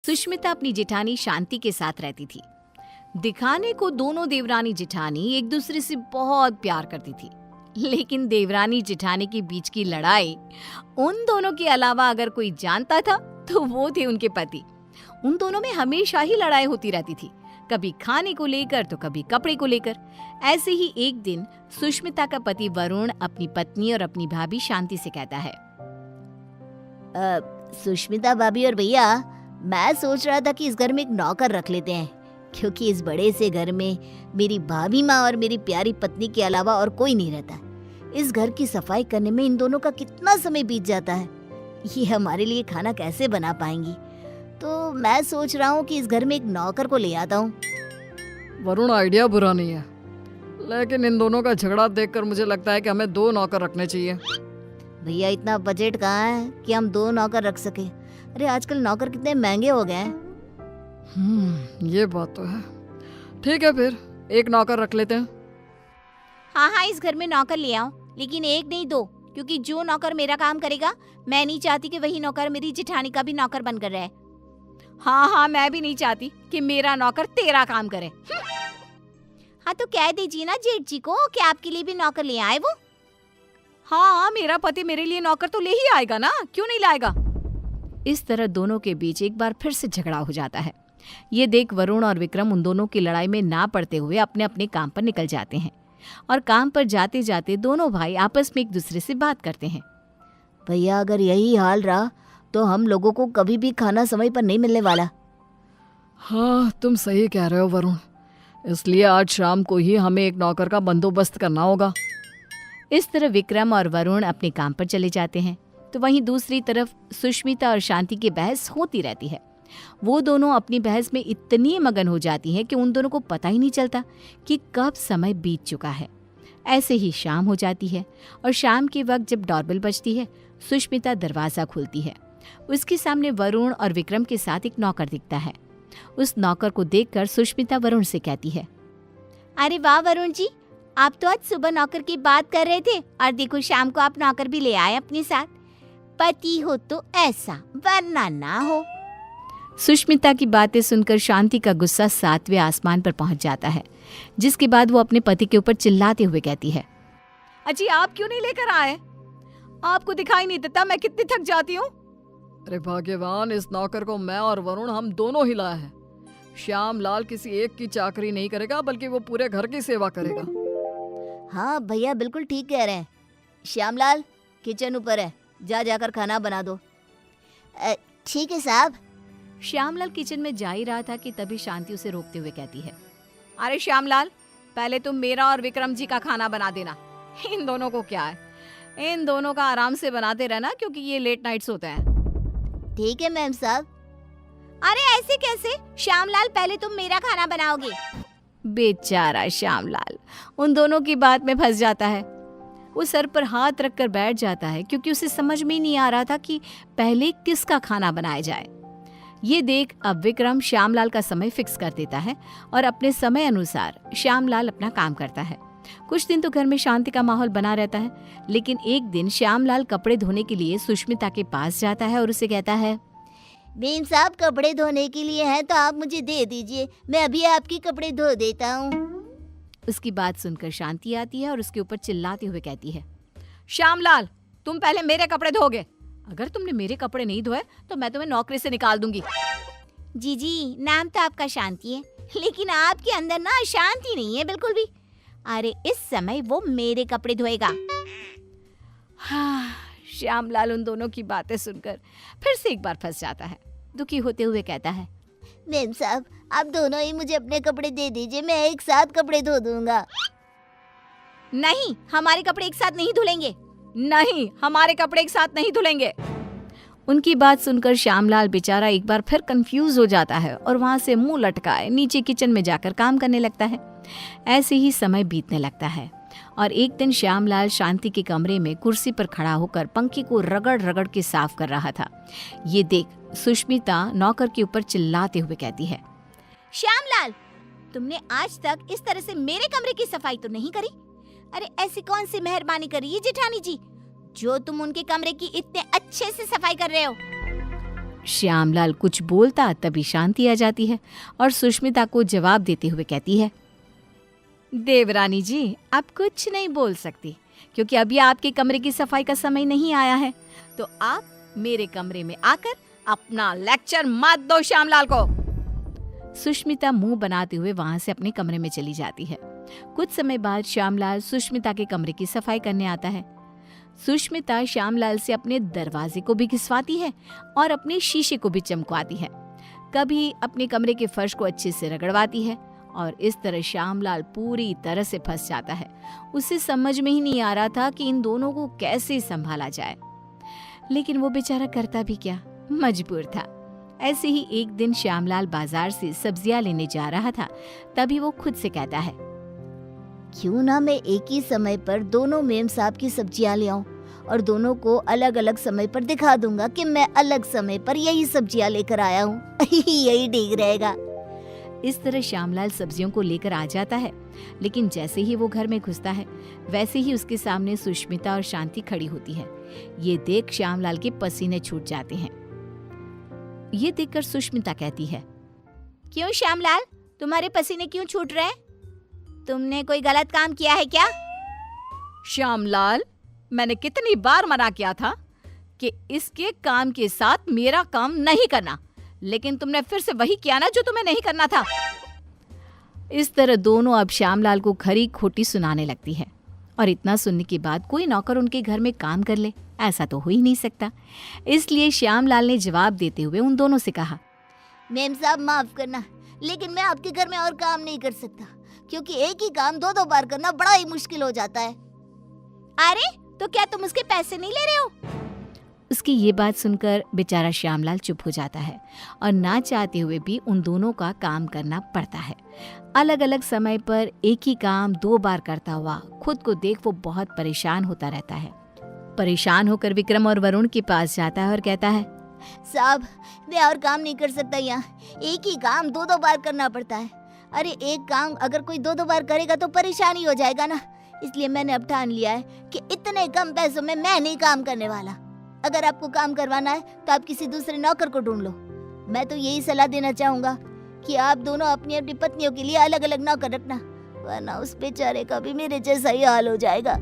सुष्मिता अपनी जेठानी शांति के साथ रहती थी। दिखाने को दोनों देवरानी जेठानी एक दूसरे से बहुत प्यार करती थी, लेकिन देवरानी जेठानी के बीच की लड़ाई उन दोनों के अलावा अगर कोई जानता था तो वो थे उनके पति। उन दोनों में हमेशा ही लड़ाई होती रहती थी, कभी खाने को लेकर तो कभी कपड़े को लेकर। ऐसे ही एक दिन सुष्मिता का पति वरुण अपनी पत्नी और अपनी भाभी शांति से कहता है, सुष्मिता भाभी और भैया, मैं सोच रहा था कि इस घर में एक नौकर रख लेते हैं, क्योंकि इस बड़े से घर में मेरी भाभी माँ और मेरी प्यारी पत्नी के अलावा और कोई नहीं रहता। इस घर की सफाई करने में इन दोनों का कितना समय बीत जाता है, ये हमारे लिए खाना कैसे बना पाएंगी। तो मैं सोच रहा हूँ कि इस घर में एक नौकर को ले आता हूँ। वरुण, आइडिया बुरा नहीं है, लेकिन इन दोनों का झगड़ा देखकर मुझे लगता है कि हमें 2 नौकर रखने चाहिए। भैया, इतना बजट कहाँ है कि हम 2 नौकर रख सके। अरे आजकल नौकर कितने महंगे हो गए हैं। ये बात तो है। ठीक है, फिर 1 नौकर रख लेते हैं। हाँ, इस घर में नौकर ले आओ, लेकिन 1 नहीं 2, क्योंकि जो नौकर मेरा काम करेगा, मैं नहीं चाहती कि वही नौकर मेरी जेठानी का भी नौकर बनकर रहे। हाँ, मैं भी नहीं चाहती कि मेरा नौकर तेरा काम करे। हाँ, तो कह दीजिए ना जेठ जी को कि आपके लिए भी नौकर ले आए वो। हाँ, मेरा पति मेरे लिए नौकर तो ले ही आएगा ना, क्यों नहीं लाएगा। इस तरह दोनों के बीच एक बार फिर से झगड़ा हो जाता है। ये देख वरुण और विक्रम उन दोनों की लड़ाई में ना पड़ते हुए अपने अपने काम पर निकल जाते हैं, और काम पर जाते जाते दोनों भाई आपस में एक दूसरे से बात करते हैं। भैया, अगर यही हाल रहा तो हम लोगों को कभी भी खाना समय पर नहीं मिलने वाला। हाँ, तुम सही कह रहे हो वरुण, इसलिए आज शाम को ही हमें एक नौकर का बंदोबस्त करना होगा। इस तरह विक्रम और वरुण अपने काम पर चले जाते हैं, तो वहीं दूसरी तरफ सुष्मिता और शांति की बहस होती रहती है। वो दोनों अपनी बहस में इतनी मगन हो जाती हैं कि उन दोनों को पता ही नहीं चलता कि कब समय बीत चुका है। ऐसे ही शाम हो जाती है, और शाम के वक्त जब डोरबेल बजती है, सुष्मिता दरवाज़ा खोलती है। उसके सामने वरुण और विक्रम के साथ एक नौकर दिखता है। उस नौकर को देखकर सुष्मिता वरुण से कहती है, अरे वाह वरुण जी, आप तो आज सुबह नौकर की बात कर रहे थे, और देखो शाम को आप नौकर भी ले आए अपने साथ। पति हो तो ऐसा, वरना ना हो। सुष्मिता की बातें सुनकर शांति का गुस्सा 7वें आसमान पर पहुंच जाता है, जिसके बाद वो अपने पति के ऊपर चिल्लाते हुए कहती है, अजी आप क्यों नहीं लेकर आए? आपको दिखाई नहीं देता मैं कितनी थक जाती हूँ? अरे भाग्यवान, इस नौकर को मैं और वरुण हम दोनों ही लाए हैं। श्याम लाल किसी एक की चाकरी नहीं करेगा, बल्कि वो पूरे घर की सेवा करेगा। हाँ भैया, बिल्कुल ठीक कह रहे हैं। श्यामलाल, किचन ऊपर है, जाकर खाना बना दो। ठीक है साहब। श्यामलाल किचन में जा ही रहा था कि तभी शांति उसे रोकते हुए कहती है, अरे श्यामलाल, पहले तुम मेरा और विक्रम जी का खाना बना देना। इन दोनों को क्या है, इन दोनों का आराम से बनाते रहना, क्योंकि ये लेट नाइट्स होते हैं। ठीक है मैम साहब। अरे ऐसे कैसे? श्यामलाल, पहले तुम मेरा खाना बनाओगे। बेचारा श्यामलाल उन दोनों की बात में फंस जाता है। वो सर पर हाथ रखकर बैठ जाता है, क्योंकि उसे समझ में ही नहीं आ रहा था कि पहले किसका खाना बनाया जाए। ये देख अब विक्रम श्यामलाल का समय फिक्स कर देता है, और अपने समय अनुसार श्यामलाल अपना काम करता है। कुछ दिन तो घर में शांति का माहौल बना रहता है, लेकिन एक दिन श्यामलाल कपड़े धोने के लिए सुष्मिता के पास जाता है और उसे कहता है, मेम साहब, कपड़े धोने के लिए हैं तो आप मुझे दे दीजिए, मैं अभी आपके कपड़े धो देता हूँ। उसकी बात सुनकर शांति आती है और उसके ऊपर चिल्लाते हुए कहती है, श्यामलाल, तुम पहले मेरे कपड़े धोगे। अगर तुमने मेरे कपड़े नहीं धोए तो मैं तुम्हें नौकरी से निकाल दूंगी। जी, नाम तो आपका शांति है, लेकिन आपके अंदर ना शांति नहीं है बिल्कुल भी। अरे इस समय वो मेरे कपड़े धोएगा। हाँ, श्यामलाल उन दोनों की बातें सुनकर फिर से एक बार फंस जाता है। दुखी होते हुए कहता है, मेम साहब, आप दोनों ही मुझे अपने कपड़े दे दीजिए, मैं एक साथ कपड़े धो दूंगा। नहीं, हमारे कपड़े एक साथ नहीं धुलेंगे। नहीं, हमारे कपड़े एक साथ नहीं धुलेंगे। उनकी बात सुनकर श्यामलाल बेचारा एक बार फिर कंफ्यूज हो जाता है, और वहां से मुंह लटकाए नीचे किचन में जाकर काम करने लगता है। ऐसे ही समय बीतने लगता है, और एक दिन श्यामलाल शांति के कमरे में कुर्सी पर खड़ा होकर पंखे को रगड़ रगड़ के साफ कर रहा था। ये देख सुष्मिता नौकर के ऊपर चिल्लाते हुए कहती है, श्यामलाल, तुमने आज तक इस तरह से मेरे कमरे की सफाई तो नहीं करी। अरे ऐसी कौन सी मेहरबानी करी है जेठानी जी, जो तुम उनके कमरे की इतने अच्छे से सफाई कर रहे हो। श्यामलाल कुछ बोलता तभी शांति आ जाती है और सुष्मिता को जवाब देते हुए कहती है, देवरानी जी, आप कुछ नहीं बोल सकती क्योंकि अभी आपके कमरे की सफाई का समय नहीं आया है, तो आप मेरे कमरे में आकर अपना लेक्चर मत दो श्यामलाल को। सुष्मिता मुंह बनाते हुए वहां से अपने कमरे में चली जाती है। कुछ समय बाद श्यामलाल सुष्मिता के कमरे की सफाई करने आता है। सुष्मिता श्यामलाल से अपने दरवाजे को भी घिसवाती है और अपने शीशे को भी चमकवाती है। कभी अपने कमरे के फर्श को अच्छे से रगड़वाती है और इस तरह श्यामलाल पूरी तरह से फंस जाता है। उसे समझ में ही नहीं आ रहा था कि इन दोनों को कैसे संभाला जाए, लेकिन वो बेचारा करता भी क्या, मजबूर था। ऐसे ही एक दिन श्यामलाल बाजार से सब्जियां लेने जा रहा था, तभी वो खुद से कहता है, क्यों ना मैं एक ही समय पर दोनों मेम साहब की सब्जियां ले आऊं और दोनों को अलग अलग समय पर दिखा दूंगा कि मैं अलग समय पर यही सब्जियां लेकर आया हूँ। यही ठीक रहेगा। इस तरह श्यामलाल सब्जियों को लेकर आ जाता है, लेकिन जैसे ही वो घर में घुसता है वैसे ही उसके सामने सुष्मिता और शांति खड़ी होती है। ये देख श्यामलाल के पसीने छूट जाते हैं। ये देखकर सुष्मिता कहती है, क्यों श्यामलाल, तुम्हारे पसीने क्यों छूट रहे हैं? तुमने कोई गलत काम किया है क्या? श्यामलाल, मैंने कितनी बार मना किया था कि इसके काम के साथ मेरा काम नहीं करना, लेकिन तुमने फिर से वही किया ना जो तुम्हें नहीं करना था। इस तरह दोनों अब श्यामलाल को खरी खोटी सुनाने लगती है और इतना सुनने के बाद कोई नौकर उनके घर में काम कर ले, ऐसा तो हो ही नहीं सकता। इसलिए श्यामलाल ने जवाब देते हुए उन दोनों से कहा, मेम साहब माफ करना, लेकिन मैं आपके घर में और काम नहीं कर सकता क्योंकि एक ही काम दो बार करना बड़ा ही मुश्किल हो जाता है। अरे तो क्या तुम उसके पैसे नहीं ले रहे हो? उसकी ये बात सुनकर बेचारा श्यामलाल चुप हो जाता है और ना चाहते हुए भी उन दोनों का काम करना पड़ता है। अलग अलग समय पर एक ही काम 2 बार करता हुआ खुद को देख वो बहुत परेशान होता रहता है। परेशान होकर विक्रम और वरुण के पास जाता है और कहता है, साहब मैं और काम नहीं कर सकता, यहाँ एक ही काम 2 बार करना पड़ता है। अरे एक काम अगर कोई 2 बार करेगा तो परेशानी हो जाएगा ना, इसलिए मैंने अब ठान लिया है कि इतने कम पैसों में मैं नहीं काम करने वाला। अगर आपको काम करवाना है तो आप किसी दूसरे नौकर को ढूंढ लो। मैं तो यही सलाह देना चाहूंगा कि आप दोनों अपनी अपनी पत्नियों के लिए अलग अलग नौकर रखना, वरना उस बेचारे का भी मेरे जैसा ही हाल हो जाएगा।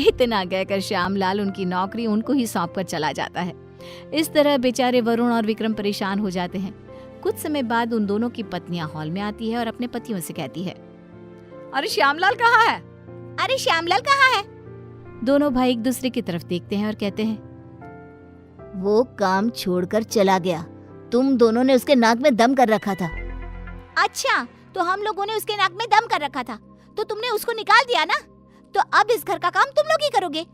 इतना कहकर श्यामलाल उनकी नौकरी उनको ही सौंप कर चला जाता है। इस तरह बेचारे वरुण और विक्रम परेशान हो जाते हैं। कुछ समय बाद उन दोनों की पत्नियां हॉल में आती है और अपने पतियों से कहती है, अरे श्यामलाल कहाँ है? अरे श्यामलाल कहाँ है? दोनों भाई एक दूसरे की तरफ देखते हैं और कहते हैं, वो काम छोड़कर चला गया। तुम दोनों ने उसके नाक में दम कर रखा था। अच्छा, तो हम लोगों ने उसके नाक में दम कर रखा था तो तुमने उसको निकाल दिया ना, तो अब इस घर का काम तुम लोग ही करोगे।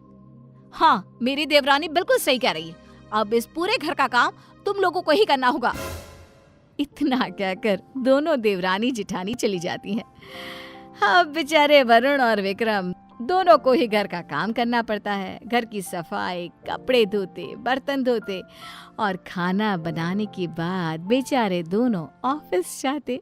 हाँ, मेरी देवरानी बिल्कुल सही कह रही है, अब इस पूरे घर का काम तुम लोगों को ही करना होगा। इतना कहकर दोनों देवरानी जिठानी चली जाती हैं। अब बेचारे वरुण और विक्रम दोनों को ही घर का काम करना पड़ता है। घर की सफाई, कपड़े धोते, बर्तन धोते और खाना बनाने के बाद बेचारे दोनों ऑफिस जाते।